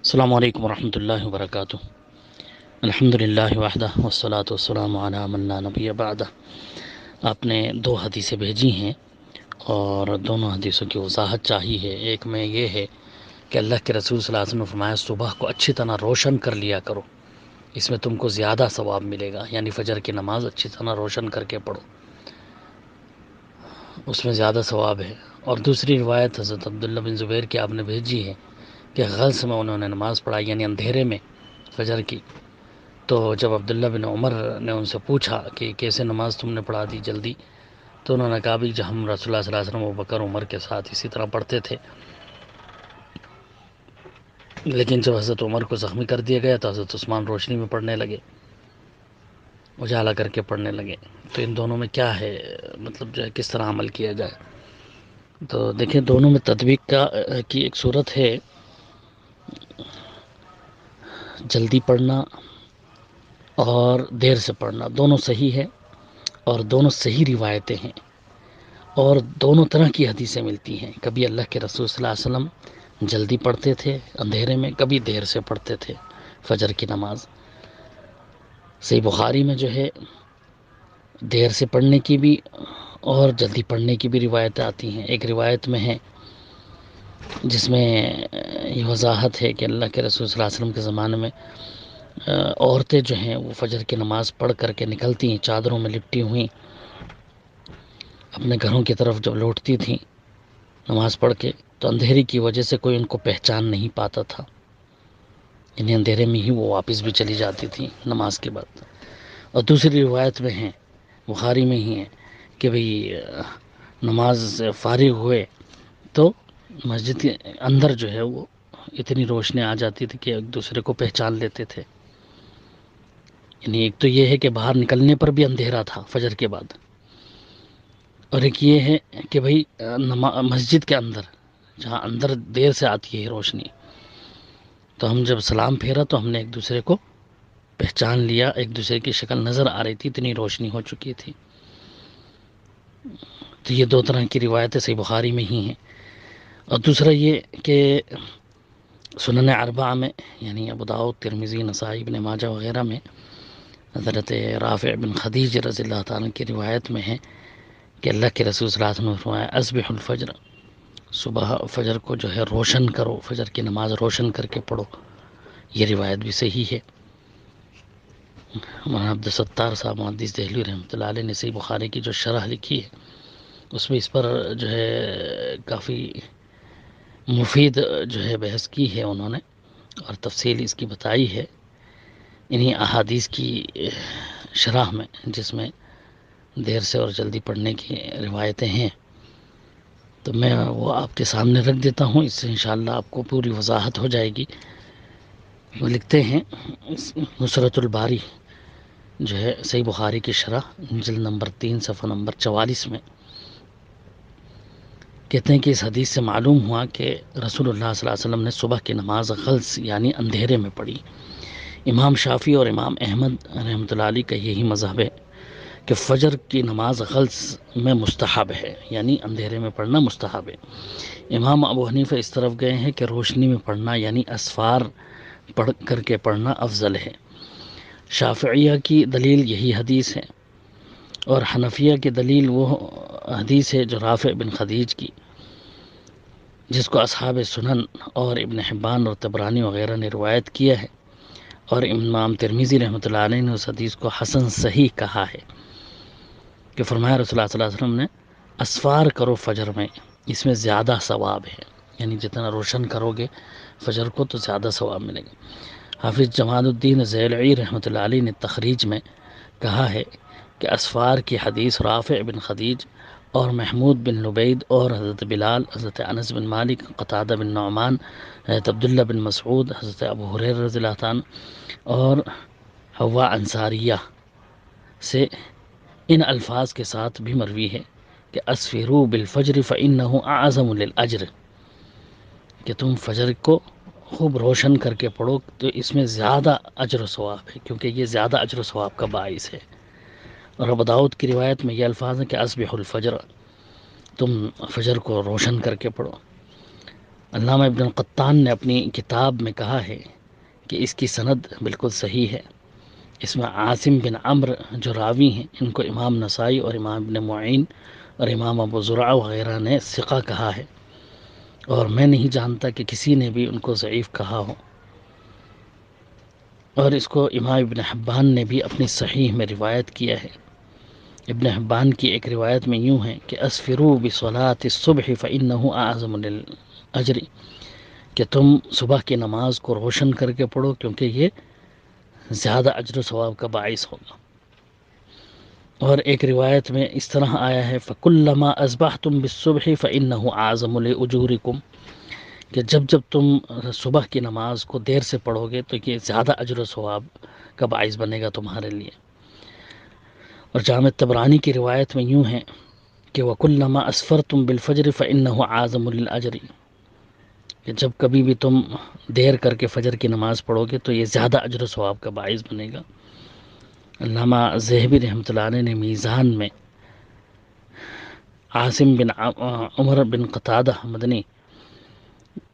السلام علیکم ورحمۃ اللہ وبرکاتہ۔ الحمد للہ وحدہ والصلاة والسلام علی من لا نبی بعدہ۔ آپ نے دو حدیثیں بھیجی ہیں اور دونوں حدیثوں کی وضاحت چاہی ہے۔ ایک میں یہ ہے کہ اللہ کے رسول صلی اللہ علیہ وسلم نے فرمایا صبح کو اچھی طرح روشن کر لیا کرو، اس میں تم کو زیادہ ثواب ملے گا، یعنی فجر کی نماز اچھی طرح روشن کر کے پڑھو، اس میں زیادہ ثواب ہے۔ اور دوسری روایت حضرت عبداللہ بن زبیر کی آپ نے بھیجی ہے کہ غلس میں انہوں نے نماز پڑھائی، یعنی اندھیرے میں فجر کی۔ تو جب عبداللہ بن عمر نے ان سے پوچھا کہ کیسے نماز تم نے پڑھا دی جلدی، تو انہوں نے کہا بھی جب ہم رسول اللہ صلی اللہ علیہ وسلم ابوبکر عمر کے ساتھ اسی طرح پڑھتے تھے، لیکن جب حضرت عمر کو زخمی کر دیا گیا تو حضرت عثمان روشنی میں پڑھنے لگے، اجالا کر کے پڑھنے لگے۔ تو ان دونوں میں کیا ہے، مطلب جو ہے کس طرح عمل کیا جائے؟ تو دیکھیں دونوں میں تطبیق کی ایک صورت ہے، جلدی پڑھنا اور دیر سے پڑھنا، دونوں صحیح ہے اور دونوں صحیح روایتیں ہیں، اور دونوں طرح کی حدیثیں ملتی ہیں۔ کبھی اللہ کے رسول صلی اللہ علیہ وسلم جلدی پڑھتے تھے اندھیرے میں، کبھی دیر سے پڑھتے تھے فجر کی نماز۔ صحیح بخاری میں جو ہے دیر سے پڑھنے کی بھی اور جلدی پڑھنے کی بھی روایتیں آتی ہیں۔ ایک روایت میں ہے جس میں یہ وضاحت ہے کہ اللہ کے رسول صلی اللہ علیہ وسلم کے زمانے میں عورتیں جو ہیں وہ فجر کی نماز پڑھ کر کے نکلتی ہیں، چادروں میں لپٹی ہوئیں، اپنے گھروں کی طرف جب لوٹتی تھیں نماز پڑھ کے، تو اندھیرے کی وجہ سے کوئی ان کو پہچان نہیں پاتا تھا، یعنی اندھیرے میں ہی وہ واپس بھی چلی جاتی تھیں نماز کے بعد۔ اور دوسری روایت میں ہے، بخاری میں ہی ہے، کہ بھئی نماز سے فارغ ہوئے تو مسجد کے اندر جو ہے وہ اتنی روشنی آ جاتی تھی کہ ایک دوسرے کو پہچان لیتے تھے۔ یعنی ایک تو یہ ہے کہ باہر نکلنے پر بھی اندھیرا تھا فجر کے بعد، اور ایک یہ ہے کہ بھئی مسجد کے اندر جہاں اندر دیر سے آتی ہے روشنی، تو ہم جب سلام پھیرا تو ہم نے ایک دوسرے کو پہچان لیا، ایک دوسرے کی شکل نظر آ رہی تھی، اتنی روشنی ہو چکی تھی۔ تو یہ دو طرح کی روایتیں صحیح بخاری میں ہی ہیں۔ اور دوسرا یہ کہ سنن اربعہ میں، یعنی ابو داؤد، ترمذی، نسائی، ابن ماجہ وغیرہ میں حضرت رافع بن خدیج رضی اللہ تعالیٰ کی روایت میں ہے کہ اللہ کے رسول صلی اللہ علیہ وسلم نے فرمایا اسبح الفجر، صبح فجر کو جو ہے روشن کرو، فجر کی نماز روشن کر کے پڑھو۔ یہ روایت بھی صحیح ہے۔ مولانا عبدالستار صاحب محدث دہلوی رحمۃ اللہ علیہ نے صحیح بخاری کی جو شرح لکھی ہے اس میں اس پر جو ہے کافی مفید جو ہے بحث کی ہے انہوں نے، اور تفصیل اس کی بتائی ہے انہی احادیث کی شرح میں، جس میں دیر سے اور جلدی پڑھنے کی روایتیں ہیں۔ تو میں وہ آپ کے سامنے رکھ دیتا ہوں، اس سے انشاءاللہ آپ کو پوری وضاحت ہو جائے گی۔ وہ لکھتے ہیں نصرت الباری جو ہے صحیح بخاری کی شرح، جلد نمبر 3 صفحہ نمبر 44 میں کہتے ہیں کہ اس حدیث سے معلوم ہوا کہ رسول اللہ صلی اللہ علیہ وسلم نے صبح کی نماز غلس یعنی اندھیرے میں پڑھی۔ امام شافعی اور امام احمد رحمۃ اللہ علیہ کا یہی مذہب ہے کہ فجر کی نماز غلس میں مستحب ہے، یعنی اندھیرے میں پڑھنا مستحب ہے۔ امام ابو حنیفہ اس طرف گئے ہیں کہ روشنی میں پڑھنا یعنی اسفار پڑھ کر کے پڑھنا افضل ہے۔ شافعیہ کی دلیل یہی حدیث ہے، اور حنفیہ کی دلیل وہ حدیث ہے جو رافع بن خدیج کی، جس کو اصحاب سنن اور ابن حبان اور طبرانی وغیرہ نے روایت کیا ہے، اور امام ترمذی رحمۃ اللہ علیہ نے اس حدیث کو حسن صحیح کہا ہے کہ فرمایا رسول اللہ صلی اللہ علیہ وسلم نے اسفار کرو فجر میں، اس میں زیادہ ثواب ہے، یعنی جتنا روشن کرو گے فجر کو تو زیادہ ثواب ملے گا۔ حافظ جمال الدین ذیلعی رحمۃ اللہ علیہ نے تخریج میں کہا ہے کہ اسفار کی حدیث رافع بن خدیج اور محمود بن لبید اور حضرت بلال، حضرت انس بن مالک، قتادہ بن نعمان، حضرت عبداللہ بن مسعود، حضرت ابو ہریرہ رضی اللہ عنہ اور حوا انصاریہ سے ان الفاظ کے ساتھ بھی مروی ہے کہ اسفروا بالفجر فإنہ اعظم للأجر، کہ تم فجر کو خوب روشن کر کے پڑھو تو اس میں زیادہ اجر و ثواب ہے، کیونکہ یہ زیادہ اجر و ثواب کا باعث ہے۔ اور ابو داؤد کی روایت میں یہ الفاظ ہیں کہ اسبح الفجر، تم فجر کو روشن کر کے پڑھو۔ علامہ ابن القطان نے اپنی کتاب میں کہا ہے کہ اس کی سند بالکل صحیح ہے، اس میں عاصم بن عمرو جو راوی ہیں ان کو امام نسائی اور امام ابن معین اور امام ابو زرع وغیرہ نے ثقہ کہا ہے، اور میں نہیں جانتا کہ کسی نے بھی ان کو ضعیف کہا ہو، اور اس کو امام ابن حبان نے بھی اپنی صحیح میں روایت کیا ہے۔ ابن حبان کی ایک روایت میں یوں ہے کہ اسفروا بصلاۃ الصبح فإنه اعظم للأجر، کہ تم صبح کی نماز کو روشن کر کے پڑھو کیونکہ یہ زیادہ اجر و ثواب کا باعث ہوگا۔ اور ایک روایت میں اس طرح آیا ہے فَكُلَّمَا أَصْبَحْتُمْ بِالصُّبْحِ فَإِنَّهُ أَعْظَمُ لِأُجُورِكُمْ، کہ جب جب تم صبح کی نماز کو دیر سے پڑھو گے تو یہ زیادہ اجر و ثواب کا باعث بنے گا تمہارے لیے۔ اور جامع طبرانی کی روایت میں یوں ہے کہ وَكُلَّمَا أَسْفَرْتُمْ بِالْفَجْرِ فَإِنَّهُ أَعْظَمُ لِلْأَجْرِ، کہ جب کبھی بھی تم دیر کر کے فجر کی نماز پڑھو گے تو یہ زیادہ اجر و ثواب کا باعث بنے گا۔ علامہ ذہبی رحمۃ اللہ علیہ نے میزان میں عاصم بن عمر بن قتادہ مدنی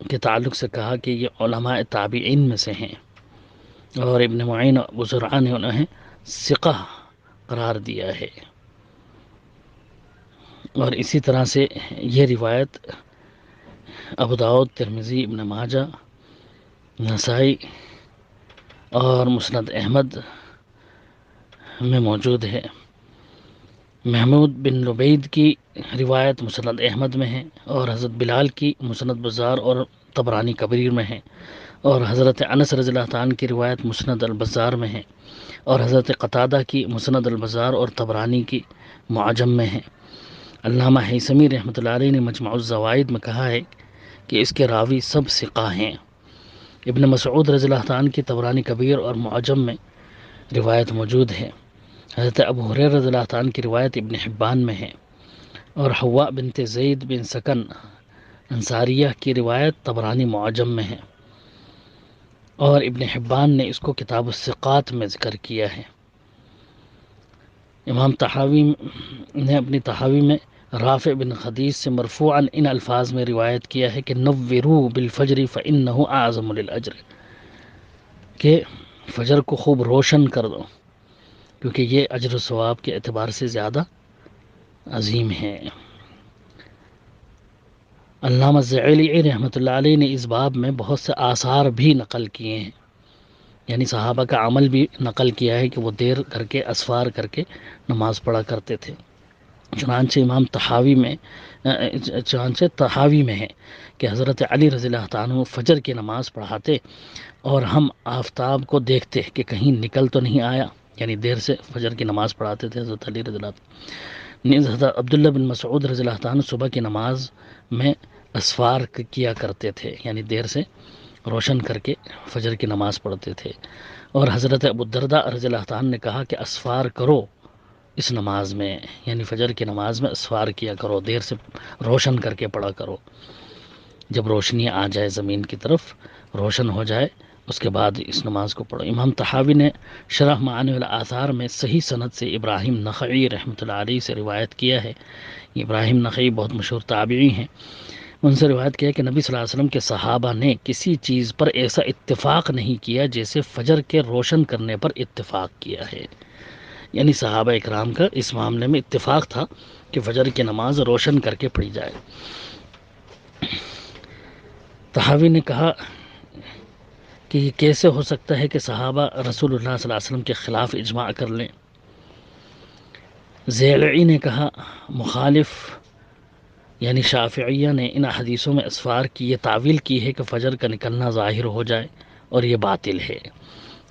کے تعلق سے کہا کہ یہ علماء تابعین میں سے ہیں، اور ابن معین ابو زرعہ نے انہیں ثقہ قرار دیا ہے۔ اور اسی طرح سے یہ روایت ابو داؤد، ترمذی، ابن ماجہ، نسائی اور مسند احمد میں موجود ہے۔ محمود بن لبید کی روایت مسند احمد میں ہے، اور حضرت بلال کی مسند بزار اور طبرانی کبیر میں ہے، اور حضرت انس رضی اللہ تعالیٰ کی روایت مسند البزار میں ہے، اور حضرت قتادہ کی مسند البزار اور طبرانی کی معجم میں ہے۔ علامہ ہیثمی رحمۃ اللہ علیہ نے مجمع الزوائد میں کہا ہے کہ اس کے راوی سب ثقہ ہیں۔ ابن مسعود رضی اللہ تعالیٰ کی طبرانی کبیر اور معجم میں روایت موجود ہے۔ حضرت ابو ہریرہ رضی اللہ تعالیٰ کی روایت ابن حبان میں ہے، اور حوا بنت زید بن سکن انصاریہ کی روایت طبرانی معجم میں ہے، اور ابن حبان نے اس کو کتاب الثقات میں ذکر کیا ہے۔ امام طحاوی نے اپنی طحاوی میں رافع بن خدیج سے مرفوعاً ان الفاظ میں روایت کیا ہے کہ نوّروا بالفجر فإنه أعظم للأجر، کہ فجر کو خوب روشن کر دو کیونکہ یہ اجر و ثواب کے اعتبار سے زیادہ عظیم ہے۔ علامہ زعیلی رحمۃ اللہ علیہ نے اس باب میں بہت سے آثار بھی نقل کیے ہیں، یعنی صحابہ کا عمل بھی نقل کیا ہے کہ وہ دیر کر کے اسفار کر کے نماز پڑھا کرتے تھے۔ چنانچہ طحاوی میں ہے کہ حضرت علی رضی اللہ تعالیٰ عنہ فجر کی نماز پڑھاتے اور ہم آفتاب کو دیکھتے کہ کہیں نکل تو نہیں آیا، یعنی دیر سے فجر کی نماز پڑھاتے تھے حضرت علی رضی اللہ تعالیٰ۔ حضرت عبداللہ بن مسعود رضی اللہ تعالیٰ صبح کی نماز میں اسفار کیا کرتے تھے، یعنی دیر سے روشن کر کے فجر کی نماز پڑھتے تھے، اور حضرت ابو الدرداء رضی اللہ تعالیٰ نے کہا کہ اسفار کرو اس نماز میں، یعنی فجر کی نماز میں اسفار کیا کرو، دیر سے روشن کر کے پڑھا کرو، جب روشنی آ جائے زمین کی طرف روشن ہو جائے اس کے بعد اس نماز کو پڑھو۔ امام طحاوی نے شرح معانی الاثار میں صحیح سند سے ابراہیم نخعی رحمۃ اللہ علیہ سے روایت کیا ہے۔ ابراہیم نخعی بہت مشہور تابعی ہیں، ان سے روایت کیا کہ نبی صلی اللہ علیہ وسلم کے صحابہ نے کسی چیز پر ایسا اتفاق نہیں کیا جیسے فجر کے روشن کرنے پر اتفاق کیا ہے، یعنی صحابہ اکرام کا اس معاملے میں اتفاق تھا کہ فجر کی نماز روشن کر کے پڑھی جائے۔ طحاوی نے کہا کہ یہ کیسے ہو سکتا ہے کہ صحابہ رسول اللہ صلی اللہ علیہ وسلم کے خلاف اجماع کر لیں۔ زیلعی نے کہا مخالف یعنی شافعیہ نے ان حدیثوں میں اسفار کی یہ تعویل کی ہے کہ فجر کا نکلنا ظاہر ہو جائے، اور یہ باطل ہے،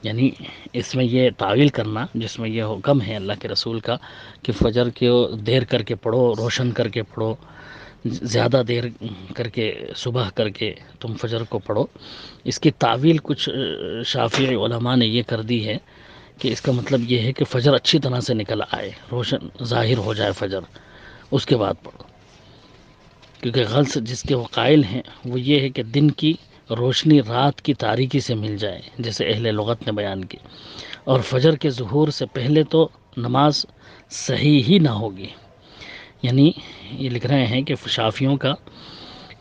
یعنی اس میں یہ تعویل کرنا جس میں یہ حکم ہے اللہ کے رسول کا کہ فجر کو دیر کر کے پڑھو، روشن کر کے پڑھو، زیادہ دیر کر کے صبح کر کے تم فجر کو پڑھو، اس کی تعویل کچھ شافعی علماء نے یہ کر دی ہے کہ اس کا مطلب یہ ہے کہ فجر اچھی طرح سے نکل آئے، روشن ظاہر ہو جائے فجر، اس کے بعد پڑھو، کیونکہ غلط جس کے وہ قائل ہیں وہ یہ ہے کہ دن کی روشنی رات کی تاریکی سے مل جائے، جیسے اہل لغت نے بیان کی، اور فجر کے ظہور سے پہلے تو نماز صحیح ہی نہ ہوگی، یعنی یہ لکھ رہے ہیں کہ شافیوں کا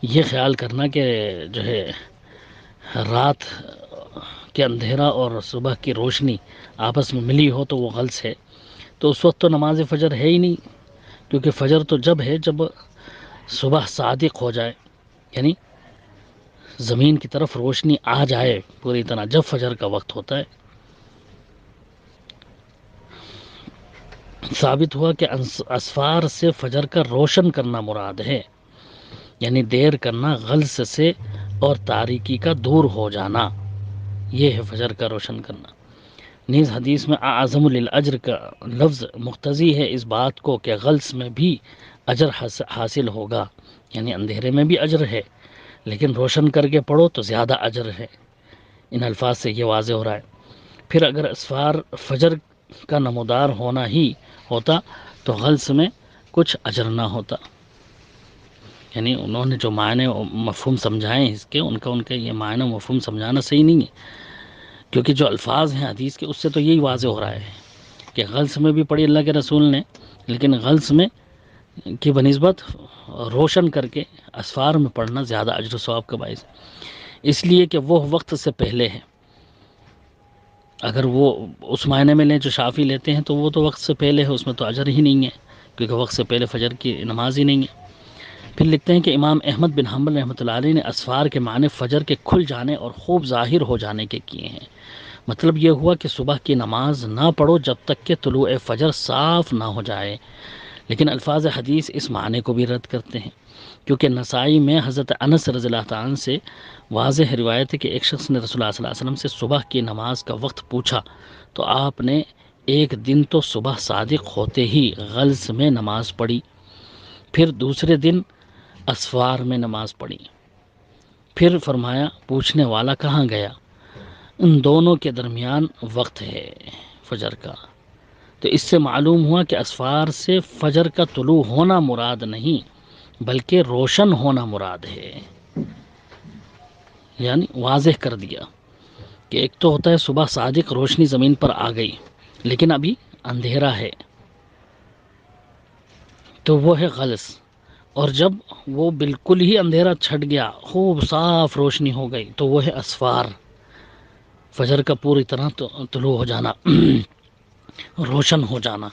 یہ خیال کرنا کہ جو ہے رات کے اندھیرا اور صبح کی روشنی آپس میں ملی ہو تو وہ غلط ہے، تو اس وقت تو نماز فجر ہے ہی نہیں، کیونکہ فجر تو جب ہے جب صبح صادق ہو جائے، یعنی زمین کی طرف روشنی آ جائے پوری طرح، جب فجر کا وقت ہوتا ہے۔ ثابت ہوا کہ اسفار سے فجر کا روشن کرنا مراد ہے، یعنی دیر کرنا غلس سے اور تاریکی کا دور ہو جانا، یہ ہے فجر کا روشن کرنا۔ نیز حدیث میں اعظم للاجر کا لفظ مقتضی ہے اس بات کو کہ غلس میں بھی اجر حاصل ہوگا، یعنی اندھیرے میں بھی اجر ہے لیکن روشن کر کے پڑھو تو زیادہ اجر ہے۔ ان الفاظ سے یہ واضح ہو رہا ہے۔ پھر اگر اسفار فجر کا نمودار ہونا ہی ہوتا تو غلس میں کچھ اجر نہ ہوتا، یعنی انہوں نے جو معنی و مفہوم سمجھائے ہیں اس کے، ان کا یہ معنی و مفہوم سمجھانا صحیح نہیں ہے، کیونکہ جو الفاظ ہیں حدیث کے اس سے تو یہی واضح ہو رہا ہے کہ غلس میں بھی پڑھی اللہ کے رسول نے، لیکن غلس میں کی بنسبت روشن کر کے اسفار میں پڑھنا زیادہ اجر و ثواب کا باعث، اس لیے کہ وہ وقت سے پہلے ہے۔ اگر وہ اس معنی میں لیں جو شافی لیتے ہیں تو وہ تو وقت سے پہلے ہے، اس میں تو اجر ہی نہیں ہے، کیونکہ وقت سے پہلے فجر کی نماز ہی نہیں ہے۔ پھر لکھتے ہیں کہ امام احمد بن حنبل رحمۃ اللہ علیہ نے اسفار کے معنی فجر کے کھل جانے اور خوب ظاہر ہو جانے کے کیے ہیں۔ مطلب یہ ہوا کہ صبح کی نماز نہ پڑھو جب تک کہ طلوع فجر صاف نہ ہو جائے، لیکن الفاظ حدیث اس معنی کو بھی رد کرتے ہیں، کیونکہ نسائی میں حضرت انس رضی اللہ تعالیٰ عنہ سے واضح روایت ہے کہ ایک شخص نے رسول اللہ صلی اللہ علیہ وسلم سے صبح کی نماز کا وقت پوچھا تو آپ نے ایک دن تو صبح صادق ہوتے ہی غلس میں نماز پڑھی، پھر دوسرے دن اسفار میں نماز پڑھی، پھر فرمایا پوچھنے والا کہاں گیا؟ ان دونوں کے درمیان وقت ہے فجر کا۔ تو اس سے معلوم ہوا کہ اسفار سے فجر کا طلوع ہونا مراد نہیں بلکہ روشن ہونا مراد ہے، یعنی واضح کر دیا کہ ایک تو ہوتا ہے صبح صادق روشنی زمین پر آ گئی لیکن ابھی اندھیرا ہے تو وہ ہے غلس، اور جب وہ بالکل ہی اندھیرا چھٹ گیا خوب صاف روشنی ہو گئی تو وہ ہے اسفار، فجر کا پوری طرح طلوع ہو جانا، روشن ہو جانا۔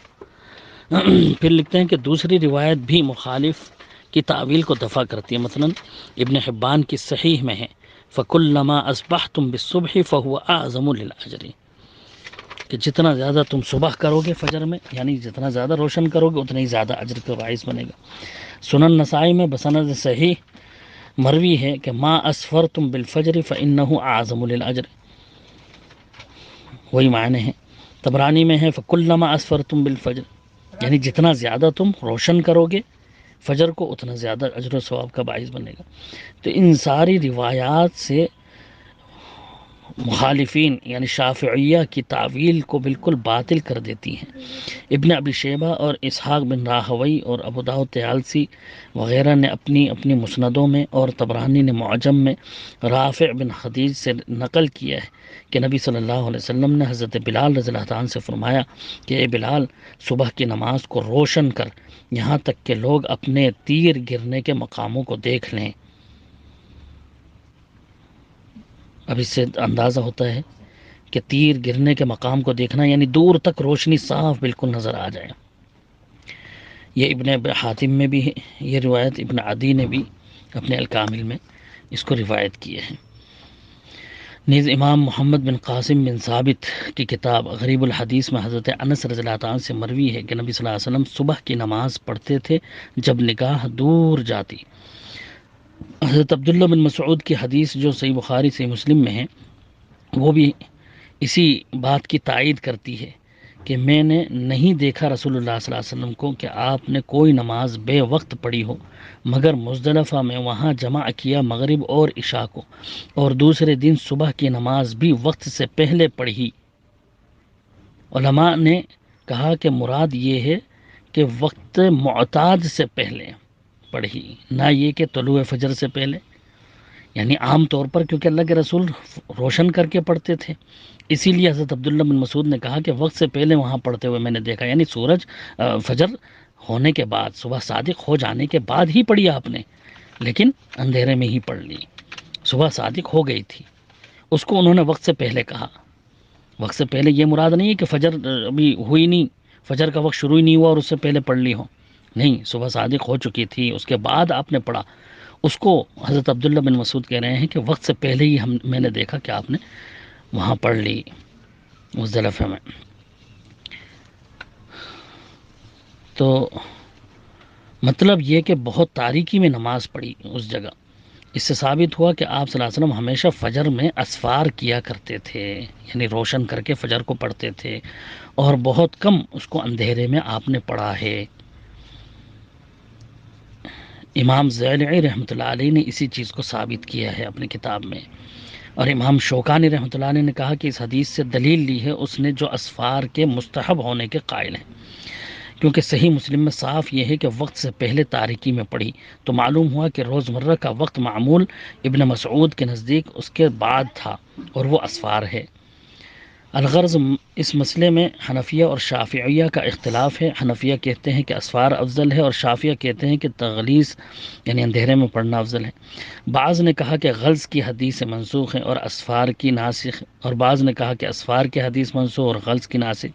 پھر لکھتے ہیں کہ دوسری روایت بھی مخالف کی تعویل کو دفع کرتی ہے، مثلا ابن حبان کی صحیح میں ہے فَكُلَّمَا أَصْبَحْتُمْ بِالصُّبْحِ فَهُوَ أَعْظَمُ لِلْأَجْرِ، کہ جتنا زیادہ تم صبح کرو گے فجر میں، یعنی جتنا زیادہ روشن کرو گے اتنا ہی زیادہ اجر کا باعث بنے گا۔ سنن نسائی میں بسند صحیح مروی ہے کہ ما اسفرتم بالفجر فإنه اعظم للأجر، وہی معنی ہے۔ طبرانی میں ہے فَكُلَّمَا أَسْفَرْتُمْ بِالْفَجْرِ، یعنی جتنا زیادہ تم روشن کرو گے فجر کو اتنا زیادہ اجر و ثواب کا باعث بنے گا۔ تو ان ساری روایات سے مخالفین یعنی شافعیہ کی تعویل کو بالکل باطل کر دیتی ہیں۔ ابن ابی شیبہ اور اسحاق بن راہوی اور ابو داؤد طیالسی وغیرہ نے اپنی مسندوں میں اور طبرانی نے معجم میں رافع بن خدیج سے نقل کیا ہے کہ نبی صلی اللہ علیہ وسلم نے حضرت بلال رضی اللہ عنہ سے فرمایا کہ اے بلال صبح کی نماز کو روشن کر یہاں تک کہ لوگ اپنے تیر گرنے کے مقاموں کو دیکھ لیں۔ اب اس سے اندازہ ہوتا ہے کہ تیر گرنے کے مقام کو دیکھنا یعنی دور تک روشنی صاف بالکل نظر آ جائے۔ یہ ابن حاتم میں بھی ہے یہ روایت، ابن عدی نے بھی اپنے الکامل میں اس کو روایت کیے ہیں۔ نیز امام محمد بن قاسم بن ثابت کی کتاب غریب الحدیث میں حضرت انس رضی اللہ عنہ سے مروی ہے کہ نبی صلی اللہ علیہ وسلم صبح کی نماز پڑھتے تھے جب نگاہ دور جاتی۔ حضرت عبداللہ بن مسعود کی حدیث جو صحیح بخاری صحیح مسلم میں ہے وہ بھی اسی بات کی تائید کرتی ہے کہ میں نے نہیں دیکھا رسول اللہ صلی اللہ علیہ وسلم کو کہ آپ نے کوئی نماز بے وقت پڑھی ہو مگر مزدلفہ میں وہاں جمع کیا مغرب اور عشاء کو، اور دوسرے دن صبح کی نماز بھی وقت سے پہلے پڑھی۔ علماء نے کہا کہ مراد یہ ہے کہ وقت معتاد سے پہلے پڑھی، نہ یہ کہ طلوع فجر سے پہلے، یعنی عام طور پر کیونکہ اللہ کے رسول روشن کر کے پڑھتے تھے، اسی لیے حضرت عبداللہ بن مسعود نے کہا کہ وقت سے پہلے وہاں پڑھتے ہوئے میں نے دیکھا، یعنی سورج فجر ہونے کے بعد، صبح صادق ہو جانے کے بعد ہی پڑھی آپ نے، لیکن اندھیرے میں ہی پڑھ لی. صبح صادق ہو گئی تھی. اس کو انہوں نے وقت سے پہلے کہا. وقت سے پہلے یہ مراد نہیں ہے کہ فجر ابھی ہوئی نہیں، فجر کا وقت شروع ہی نہیں ہوا اور اس سے پہلے پڑھ لی ہو. نہیں، صبح صادق ہو چکی تھی، اس کے بعد آپ نے پڑھا. اس کو حضرت عبداللہ بن مسعود کہہ رہے ہیں کہ وقت سے پہلے ہی میں نے دیکھا کہ آپ نے وہاں پڑھ لی مزدلفہ میں. تو مطلب یہ کہ بہت تاریکی میں نماز پڑھی اس جگہ. اس سے ثابت ہوا کہ آپ صلی اللہ علیہ وسلم ہمیشہ فجر میں اسفار کیا کرتے تھے، یعنی روشن کر کے فجر کو پڑھتے تھے، اور بہت کم اس کو اندھیرے میں آپ نے پڑھا ہے. امام زیلعی رحمۃ اللہ علیہ نے اسی چیز کو ثابت کیا ہے اپنی کتاب میں. اور امام شوکانی رحمۃ اللہ علیہ نے کہا کہ اس حدیث سے دلیل لی ہے اس نے جو اسفار کے مستحب ہونے کے قائل ہیں، کیونکہ صحیح مسلم میں صاف یہ ہے کہ وقت سے پہلے تاریکی میں پڑھی. تو معلوم ہوا کہ روزمرہ کا وقت معمول ابن مسعود کے نزدیک اس کے بعد تھا اور وہ اسفار ہے. الغرض اس مسئلے میں حنفیہ اور شافعیہ کا اختلاف ہے. حنفیہ کہتے ہیں کہ اسفار افضل ہے اور شافعیہ کہتے ہیں کہ تغلیظ یعنی اندھیرے میں پڑھنا افضل ہے. بعض نے کہا کہ غلظ کی حدیث منسوخ ہے اور اسفار کی ناسخ، اور بعض نے کہا کہ اسفار کی حدیث منسوخ اور غلظ کی ناسخ،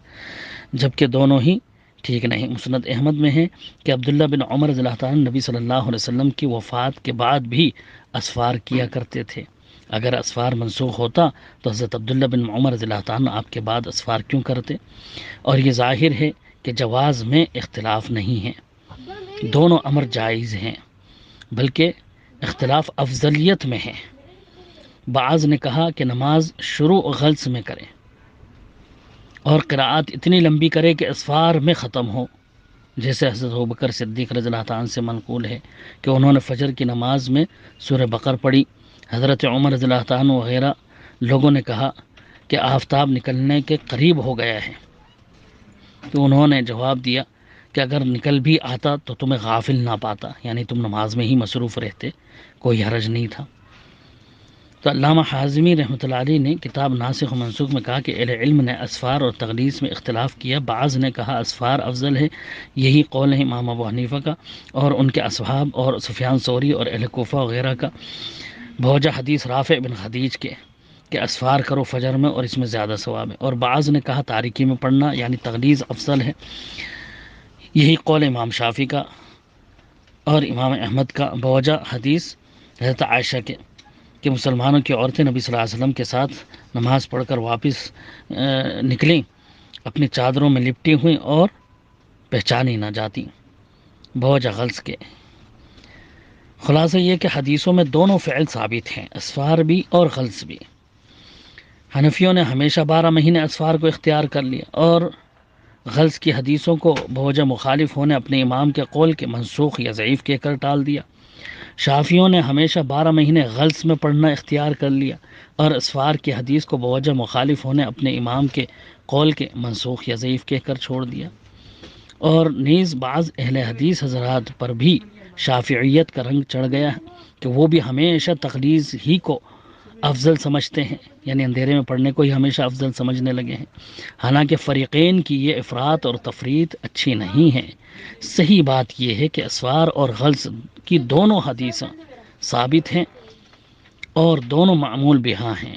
جبکہ دونوں ہی ٹھیک نہیں. مسند احمد میں ہے کہ عبداللہ بن عمر رضی اللہ تعالیٰ نبی صلی اللہ علیہ وسلم کی وفات کے بعد بھی اسفار کیا کرتے تھے. اگر اسفار منسوخ ہوتا تو حضرت عبداللہ بن عمر رضی اللہ تعالیٰ آپ کے بعد اسفار کیوں کرتے؟ اور یہ ظاہر ہے کہ جواز میں اختلاف نہیں ہے، دونوں امر جائز ہیں، بلکہ اختلاف افضلیت میں ہے. بعض نے کہا کہ نماز شروع غلظ میں کریں اور قراءت اتنی لمبی کرے کہ اسفار میں ختم ہو، جیسے حضرت ابوبکر صدیق رضی اللہ تعالیٰ سے منقول ہے کہ انہوں نے فجر کی نماز میں سورہ بقر پڑھی. حضرت عمر رضی اللہ تعالیٰ وغیرہ لوگوں نے کہا کہ آفتاب نکلنے کے قریب ہو گیا ہے، تو انہوں نے جواب دیا کہ اگر نکل بھی آتا تو تمہیں غافل نہ پاتا، یعنی تم نماز میں ہی مصروف رہتے، کوئی حرج نہیں تھا. تو علامہ حازمی رحمۃ اللہ علیہ نے کتاب ناسخ و منسوخ میں کہا کہ اہل علم نے اسفار اور تغلیظ میں اختلاف کیا. بعض نے کہا اسفار افضل ہے، یہی قول ہے امام ابو حنیفہ کا اور ان کے اصحاب اور سفیان ثوری اور اہل کوفہ وغیرہ کا، بوجہ حدیث رافع بن خدیج کے کہ اسفار کرو فجر میں اور اس میں زیادہ ثواب ہے. اور بعض نے کہا تاریکی میں پڑھنا یعنی تغلیظ افضل ہے، یہی قول امام شافعی کا اور امام احمد کا، بوجہ حدیث حضرت عائشہ کے کہ مسلمانوں کی عورتیں نبی صلی اللہ علیہ وسلم کے ساتھ نماز پڑھ کر واپس نکلیں، اپنی چادروں میں لپٹی ہوئیں اور پہچانی نہ جاتی، بوجہ غلظ کے. خلاصہ یہ کہ حدیثوں میں دونوں فعل ثابت ہیں، اسفار بھی اور غلظ بھی. حنفیوں نے ہمیشہ 12 مہینے اسفار کو اختیار کر لیا اور غلظ کی حدیثوں کو بوجہ مخالف ہونے اپنے امام کے قول کے منسوخ یا ضعیف کہہ کر ٹال دیا. شافیوں نے ہمیشہ 12 مہینے غلظ میں پڑھنا اختیار کر لیا اور اسفار کی حدیث کو بوجہ مخالف ہونے اپنے امام کے قول کے منسوخ یا ضعیف کہہ کر چھوڑ دیا. اور نیز بعض اہل حدیث حضرات پر بھی شافعیت کا رنگ چڑھ گیا کہ وہ بھی ہمیشہ تغلیظ ہی کو افضل سمجھتے ہیں، یعنی اندھیرے میں پڑھنے کو ہی ہمیشہ افضل سمجھنے لگے ہیں. حالانکہ فریقین کی یہ افراط اور تفریط اچھی نہیں ہے. صحیح بات یہ ہے کہ اسفار اور غلظ کی دونوں حدیثیں ثابت ہیں اور دونوں معمول بہا ہیں،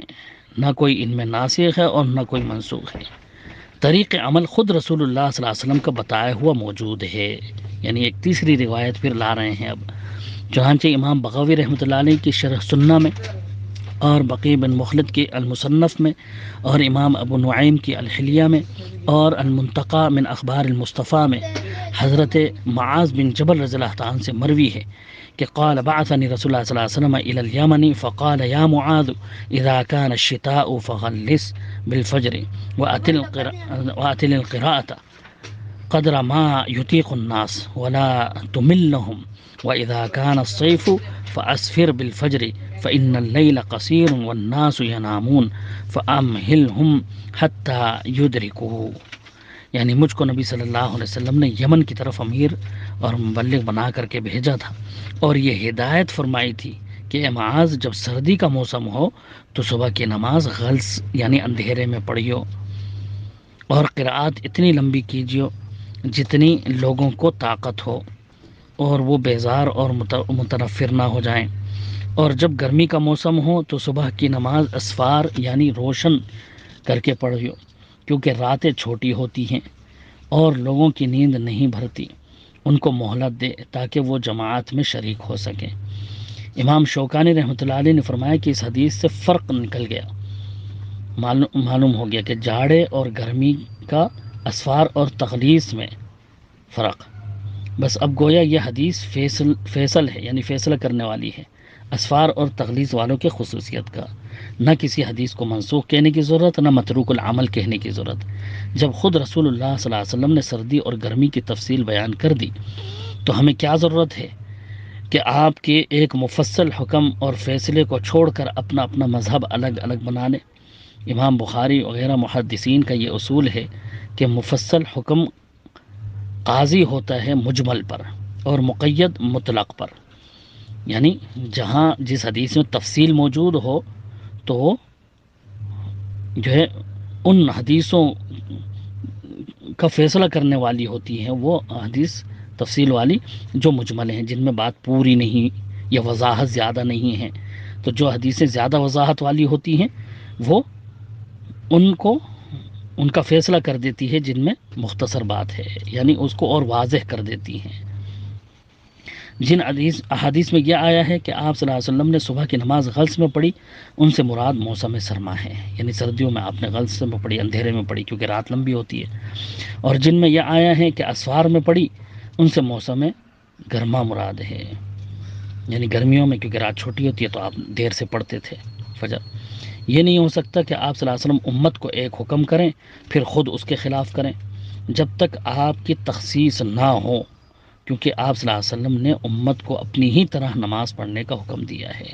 نہ کوئی ان میں ناسخ ہے اور نہ کوئی منسوخ ہے. طریق عمل خود رسول اللہ صلی اللہ علیہ وسلم کا بتایا ہوا موجود ہے. یعنی ایک تیسری روایت پھر لا رہے ہیں اب. چنانچہ امام بغوی رحمۃ اللہ علیہ کی شرح سنہ میں اور بقی بن مخلد کی المصنف میں اور امام ابو نعیم کی الحلیہ میں اور المنتقى من اخبار المصطفیٰ میں حضرت معاذ بن جبل رضی اللہ تعالیٰ سے مروی ہے کہ قال بعثني رسول الله صلی اللہ علیہ وسلم الى اليمن فقال يا معاذ اذا كان الشتاء فغلس بالفجر واتل القراءة قدر ما يطيق الناس ولا تملهم واذا كان الصيف فاسفر بالفجر فإن الليل قصير والناس ينامون فأمهلهم حتى يدركوا. یعنی مجھ کو نبی صلی اللہ علیہ وسلم نے یمن کی طرف امیر اور مبلغ بنا کر کے بھیجا تھا اور یہ ہدایت فرمائی تھی کہ اے معاذ جب سردی کا موسم ہو تو صبح کی نماز غلظ یعنی اندھیرے میں پڑھیو اور قراءت اتنی لمبی کیجیو جتنی لوگوں کو طاقت ہو، اور وہ بیزار اور متنفر نہ ہو جائیں، اور جب گرمی کا موسم ہو تو صبح کی نماز اسفار یعنی روشن کر کے پڑھو، کیونکہ راتیں چھوٹی ہوتی ہیں اور لوگوں کی نیند نہیں بھرتی، ان کو مہلت دے تاکہ وہ جماعت میں شریک ہو سکیں۔ امام شوکانی رحمۃ اللہ علیہ نے فرمایا کہ اس حدیث سے فرق نکل گیا، معلوم ہو گیا کہ جاڑے اور گرمی کا اسفار اور تخلیص میں فرق۔ بس اب گویا یہ حدیث فیصل ہے، یعنی فیصلہ کرنے والی ہے اسفار اور تخلیص والوں کے خصوصیت کا، نہ کسی حدیث کو منسوخ کہنے کی ضرورت، نہ متروک العمل کہنے کی ضرورت۔ جب خود رسول اللہ صلی اللہ علیہ وسلم نے سردی اور گرمی کی تفصیل بیان کر دی تو ہمیں کیا ضرورت ہے کہ آپ کے ایک مفصل حکم اور فیصلے کو چھوڑ کر اپنا اپنا مذہب الگ الگ بنا لیں۔ امام بخاری وغیرہ محدثین کا یہ اصول ہے کہ مفصل حکم قاضی ہوتا ہے مجمل پر اور مقید مطلق پر، یعنی جہاں جس حدیث میں تفصیل موجود ہو تو جو ہے ان حدیثوں کا فیصلہ کرنے والی ہوتی ہیں وہ حدیث تفصیل والی جو مجمل ہیں، جن میں بات پوری نہیں یا وضاحت زیادہ نہیں ہے۔ تو جو حدیثیں زیادہ وضاحت والی ہوتی ہیں وہ ان کا فیصلہ کر دیتی ہے، جن میں مختصر بات ہے یعنی اس کو اور واضح کر دیتی ہیں۔ جن احادیث میں یہ آیا ہے کہ آپ صلی اللہ علیہ وسلم نے صبح کی نماز غلس میں پڑھی، ان سے مراد موسم سرما ہے، یعنی سردیوں میں آپ نے غلس میں پڑھی، اندھیرے میں پڑھی کیونکہ رات لمبی ہوتی ہے۔ اور جن میں یہ آیا ہے کہ اسفار میں پڑھی، ان سے موسم گرما مراد ہے، یعنی گرمیوں میں کیونکہ رات چھوٹی ہوتی ہے تو آپ دیر سے پڑھتے تھے فجر۔ یہ نہیں ہو سکتا کہ آپ صلی اللہ علیہ وسلم امت کو ایک حکم کریں پھر خود اس کے خلاف کریں جب تک آپ کی تخصیص نہ ہو، کیونکہ آپ صلی اللہ علیہ وسلم نے امت کو اپنی ہی طرح نماز پڑھنے کا حکم دیا ہے۔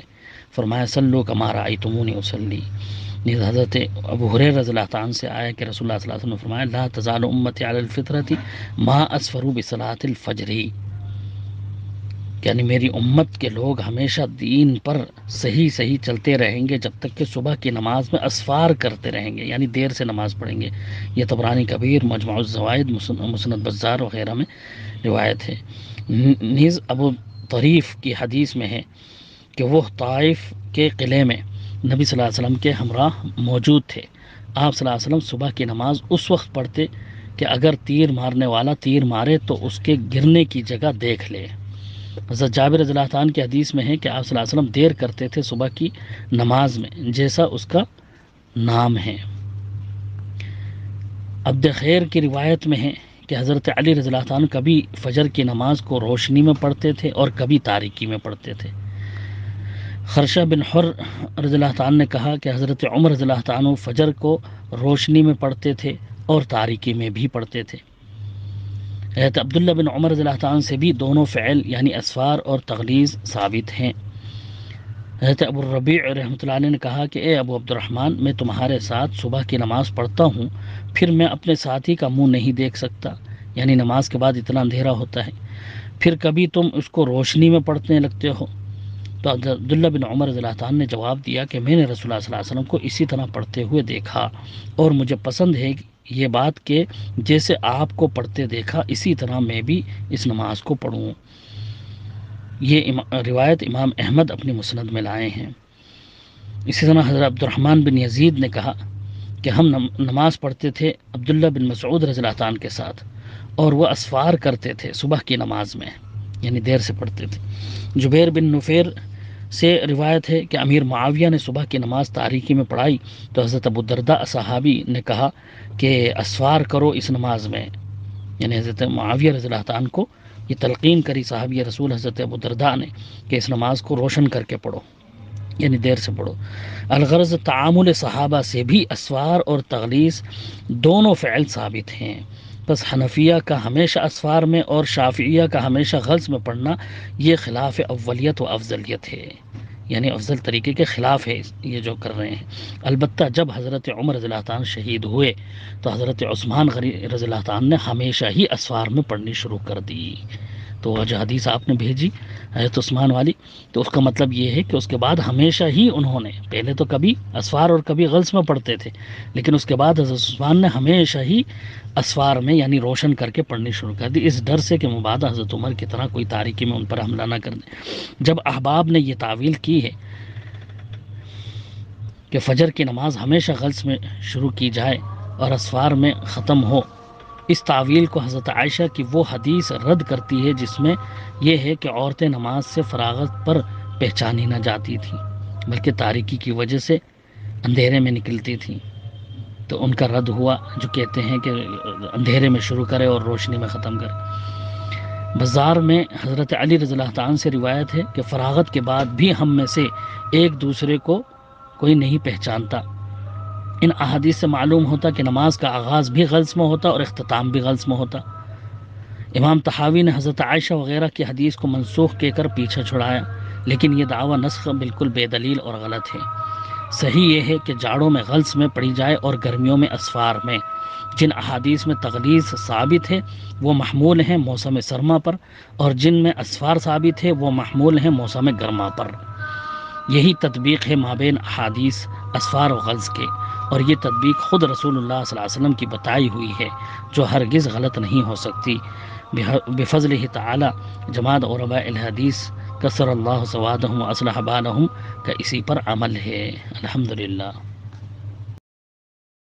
فرمایا صلو کما رأیتمونی اصلی۔ حضرت ابو ہریرہ رضی اللہ عنہ سے آیا کہ رسول اللہ صلی اللہ علیہ وسلم نے فرمایا لا تزال امتی علی الفطرۃ ما اسفروا بصلاۃ الفجر، یعنی میری امت کے لوگ ہمیشہ دین پر صحیح چلتے رہیں گے جب تک کہ صبح کی نماز میں اسفار کرتے رہیں گے، یعنی دیر سے نماز پڑھیں گے۔ یہ طبرانی کبیر، مجمع الزوائد، مسند بزار وغیرہ میں روایت ہے۔ نیز ابو طریف کی حدیث میں ہے کہ وہ طائف کے قلعے میں نبی صلی اللہ علیہ وسلم کے ہمراہ موجود تھے۔ آپ صلی اللہ علیہ وسلم صبح کی نماز اس وقت پڑھتے کہ اگر تیر مارنے والا تیر مارے تو اس کے گرنے کی جگہ دیکھ لے۔ حضرت جابر رضی اللہ عنہ کی حدیث میں ہے کہ آپ صلی اللہ علیہ وسلم دیر کرتے تھے صبح کی نماز میں جیسا اس کا نام ہے۔ عبد خیر کی روایت میں ہے کہ حضرت علی رضی اللہ عنہ کبھی فجر کی نماز کو روشنی میں پڑھتے تھے اور کبھی تاریکی میں پڑھتے تھے۔ خرشہ بن حر رضی اللہ عنہ نے کہا کہ حضرت عمر رضی اللہ عنہ فجر کو روشنی میں پڑھتے تھے اور تاریکی میں بھی پڑھتے تھے۔ حضرت عبداللہ بن عمر رضی اللہ عنہ سے بھی دونوں فعل یعنی اسفار اور تغلیظ ثابت ہیں۔ حضرت ابو الربیع رحمۃ اللہ علیہ نے کہا کہ اے ابو عبد الرحمن، میں تمہارے ساتھ صبح کی نماز پڑھتا ہوں، پھر میں اپنے ساتھی کا منہ نہیں دیکھ سکتا، یعنی نماز کے بعد اتنا اندھیرا ہوتا ہے، پھر کبھی تم اس کو روشنی میں پڑھنے لگتے ہو۔ تو عبداللہ بن عمر رضی اللہ عنہ نے جواب دیا کہ میں نے رسول اللہ صلی اللہ علیہ وسلم کو اسی طرح پڑھتے ہوئے دیکھا، اور مجھے پسند ہے یہ بات کہ جیسے آپ کو پڑھتے دیکھا اسی طرح میں بھی اس نماز کو پڑھوں۔ یہ روایت امام احمد اپنی مسند میں لائے ہیں۔ اسی طرح حضرت عبد الرحمن بن یزید نے کہا کہ ہم نماز پڑھتے تھے عبداللہ بن مسعود رضی اللہ عنہ کے ساتھ، اور وہ اسفار کرتے تھے صبح کی نماز میں، یعنی دیر سے پڑھتے تھے۔ جبیر بن نفیر سے روایت ہے کہ امیر معاویہ نے صبح کی نماز تاریکی میں پڑھائی تو حضرت ابو الدرداء صحابی نے کہا کہ اسفار کرو اس نماز میں، یعنی حضرت معاویہ رضی اللہ عنہ کو یہ تلقین کری صحابی رسول حضرت ابو الدرداء نے کہ اس نماز کو روشن کر کے پڑھو، یعنی دیر سے پڑھو۔ الغرض تعامل صحابہ سے بھی اسفار اور تغلیظ دونوں فعل ثابت ہیں، بس حنفیہ کا ہمیشہ اسفار میں اور شافعیہ کا ہمیشہ غلظ میں پڑھنا یہ خلاف اولیت و افضلیت ہے، یعنی افضل طریقے کے خلاف ہے یہ جو کر رہے ہیں۔ البتہ جب حضرت عمر رضی اللہ عنہ شہید ہوئے تو حضرت عثمان رضی اللہ عنہ نے ہمیشہ ہی اسفار میں پڑھنی شروع کر دی۔ تو جو حدیث آپ نے بھیجی حضرت عثمان والی، تو اس کا مطلب یہ ہے کہ اس کے بعد ہمیشہ ہی انہوں نے، پہلے تو کبھی اسفار اور کبھی غلس میں پڑھتے تھے، لیکن اس کے بعد حضرت عثمان نے ہمیشہ ہی اسفار میں یعنی روشن کر کے پڑھنی شروع کر دی، اس ڈر سے کہ مبادا حضرت عمر کی طرح کوئی تاریکی میں ان پر حملہ نہ کر دے۔ جب احباب نے یہ تعویل کی ہے کہ فجر کی نماز ہمیشہ غلس میں شروع کی جائے اور اسفار میں ختم ہو، اس تعویل کو حضرت عائشہ کی وہ حدیث رد کرتی ہے جس میں یہ ہے کہ عورتیں نماز سے فراغت پر پہچانی نہ جاتی تھیں بلکہ تاریکی کی وجہ سے اندھیرے میں نکلتی تھیں، تو ان کا رد ہوا جو کہتے ہیں کہ اندھیرے میں شروع کرے اور روشنی میں ختم کرے۔ بازار میں حضرت علی رضی اللہ تعالیٰ عنہ سے روایت ہے کہ فراغت کے بعد بھی ہم میں سے ایک دوسرے کو کوئی نہیں پہچانتا۔ ان احادیث سے معلوم ہوتا کہ نماز کا آغاز بھی غلس میں ہوتا اور اختتام بھی غلس میں ہوتا۔ امام طحاوی نے حضرت عائشہ وغیرہ کی حدیث کو منسوخ کہہ کر پیچھا چھڑایا، لیکن یہ دعویٰ نسخ بالکل بے دلیل اور غلط ہے۔ صحیح یہ ہے کہ جاڑوں میں غلس میں پڑھی جائے اور گرمیوں میں اسفار میں۔ جن احادیث میں تغلیظ ثابت ہے وہ محمول ہیں موسم سرما پر، اور جن میں اسفار ثابت ہے وہ محمول ہیں موسم گرما پر۔ یہی تطبیق ہے مابین احادیث اسفار و غلس کے، اور یہ تطبیق خود رسول اللہ صلی اللہ علیہ وسلم کی بتائی ہوئی ہے جو ہرگز غلط نہیں ہو سکتی۔ بفضلہ تعالی جماعت علماء الحدیث کثر اللہ سوادہم و اصلح بالہم کا اسی پر عمل ہے، الحمدللہ۔